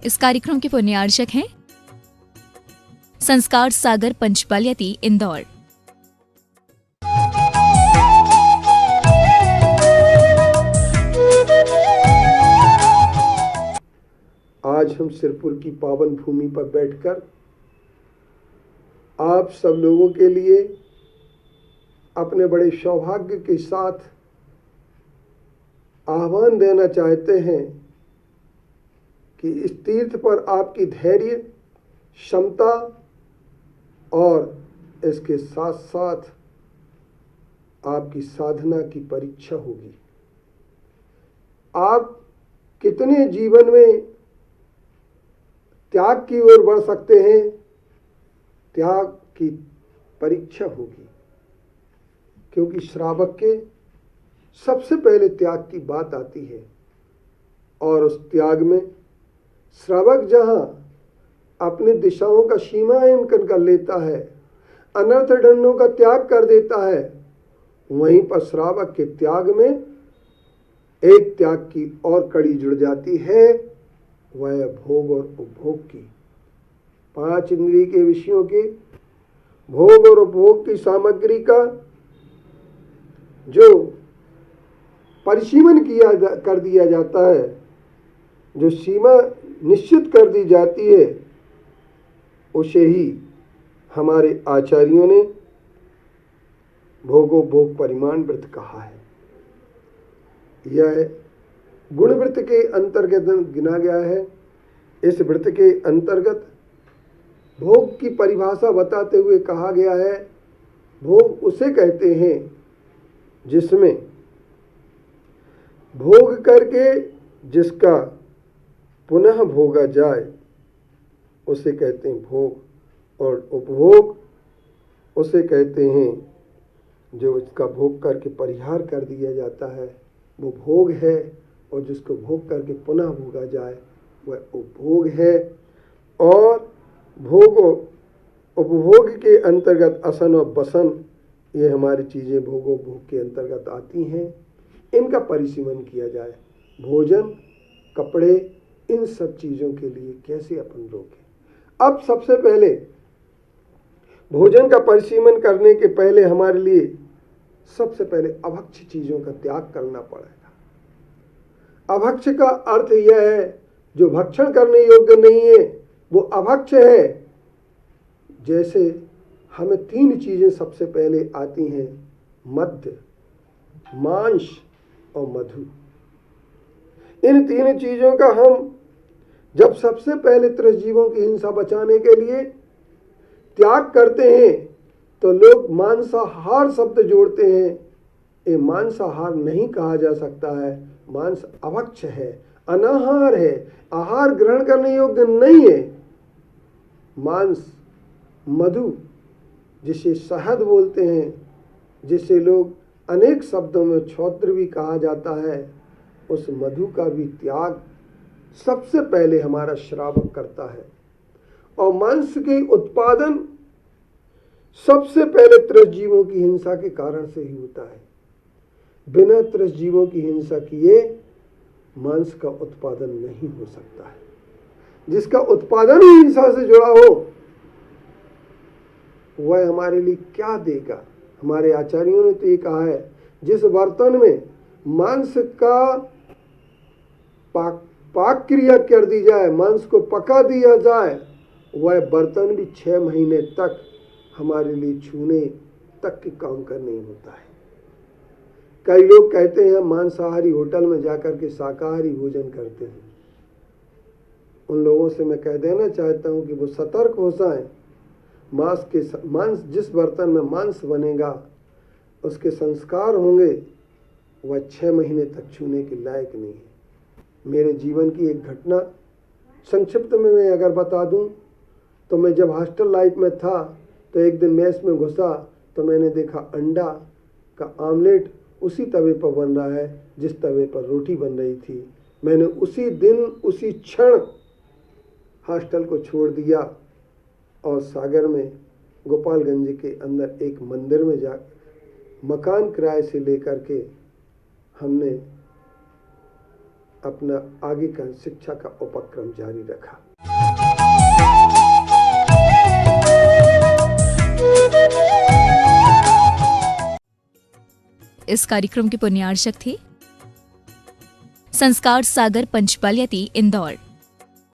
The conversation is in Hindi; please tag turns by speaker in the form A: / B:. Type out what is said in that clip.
A: इस कार्यक्रम के पुण्यार्चक हैं संस्कार सागर पंचपालियती इंदौर।
B: आज हम सिरपुर की पावन भूमि पर बैठकर आप सब लोगों के लिए अपने बड़े सौभाग्य के साथ आह्वान देना चाहते हैं कि इस तीर्थ पर आपकी धैर्य, क्षमता और इसके साथ साथ आपकी साधना की परीक्षा होगी। आप कितने जीवन में त्याग की ओर बढ़ सकते हैं, त्याग की परीक्षा होगी, क्योंकि श्रावक के सबसे पहले त्याग की बात आती है और उस त्याग में श्रावक जहाँ अपनी दिशाओं का सीमांकन कर लेता है, अनर्थ दंडों का त्याग कर देता है, वहीं पर श्रावक के त्याग में एक त्याग की और कड़ी जुड़ जाती है, वह भोग और उपभोग की। 5 इंद्रिय के विषयों के भोग और उपभोग की सामग्री का जो परिसीमन कर दिया जाता है, जो सीमा निश्चित कर दी जाती है, उसे ही हमारे आचार्यों ने भोगोपभोग परिमाण व्रत कहा है। यह गुण व्रत के अंतर्गत गिना गया है। इस व्रत के अंतर्गत भोग की परिभाषा बताते हुए कहा गया है, भोग उसे कहते हैं जिसमें भोग करके जिसका पुनः भोगा जाए, उसे कहते हैं भोग, और उपभोग उसे कहते हैं जो इसका भोग करके परिहार कर दिया जाता है, वो भोग है, और जिसको भोग करके पुनः भोगा जाए वह उपभोग है। और भोग उपभोग के अंतर्गत असन और बसन, ये हमारी चीज़ें भोगोपभोग के अंतर्गत आती हैं। इनका परिसीमन किया जाए। भोजन, कपड़े, इन सब चीज़ों के लिए कैसे अपन रोकें। अब सबसे पहले भोजन का परिसीमन करने के पहले हमारे लिए सबसे पहले अभक्ष्य चीज़ों का त्याग करना पड़ेगा। अभक्ष्य का अर्थ यह है जो भक्षण करने योग्य नहीं है, वो अभक्ष्य है। जैसे हमें 3 चीज़ें सबसे पहले आती हैं, मद्य, मांस और मधु। इन 3 चीज़ों का हम जब सबसे पहले त्रसजीवों की हिंसा बचाने के लिए त्याग करते हैं तो लोग मांसाहार शब्द जोड़ते हैं। ये मांसाहार नहीं कहा जा सकता है, मांस अभक्ष्य है, अनाहार है, आहार ग्रहण करने योग्य नहीं है। मांस, मधु जिसे शहद बोलते हैं, जिसे लोग अनेक शब्दों में क्षौत्र भी कहा जाता है, उस मधु का भी त्याग सबसे पहले हमारा श्रावक करता है। और मांस के उत्पादन सबसे पहले त्रसजीवों की हिंसा के कारण से ही होता है। बिना त्रसजीवों की हिंसा किए मांस का उत्पादन नहीं हो सकता है। जिसका उत्पादन ही हिंसा से जुड़ा हो, वह हमारे लिए क्या देगा। हमारे आचार्यों ने तो ये कहा है, जिस बर्तन में मांस का पाक क्रिया कर दी जाए, मांस को पका दिया जाए, वह बर्तन भी 6 महीने तक हमारे लिए छूने तक के काम का नहीं होता है। कई लोग कहते हैं मांसाहारी होटल में जाकर के शाकाहारी भोजन करते हैं। उन लोगों से मैं कह देना चाहता हूं कि वो सतर्क हो जाएं। मांस जिस बर्तन में मांस बनेगा, उसके संस्कार होंगे, वह 6 महीने तक छूने के लायक नहीं है। मेरे जीवन की एक घटना संक्षिप्त में मैं अगर बता दूं, तो मैं जब हॉस्टल लाइफ में था तो एक दिन मेस में घुसा तो मैंने देखा अंडा का आमलेट उसी तवे पर बन रहा है जिस तवे पर रोटी बन रही थी। मैंने उसी दिन उसी क्षण हॉस्टल को छोड़ दिया और सागर में गोपालगंज के अंदर एक मंदिर में जा मकान किराए से लेकर के हमने अपना आगे का शिक्षा का उपक्रम जारी रखा।
A: इस कार्यक्रम के पुण्यार्चक थे संस्कार सागर पंचपालियाती इंदौर।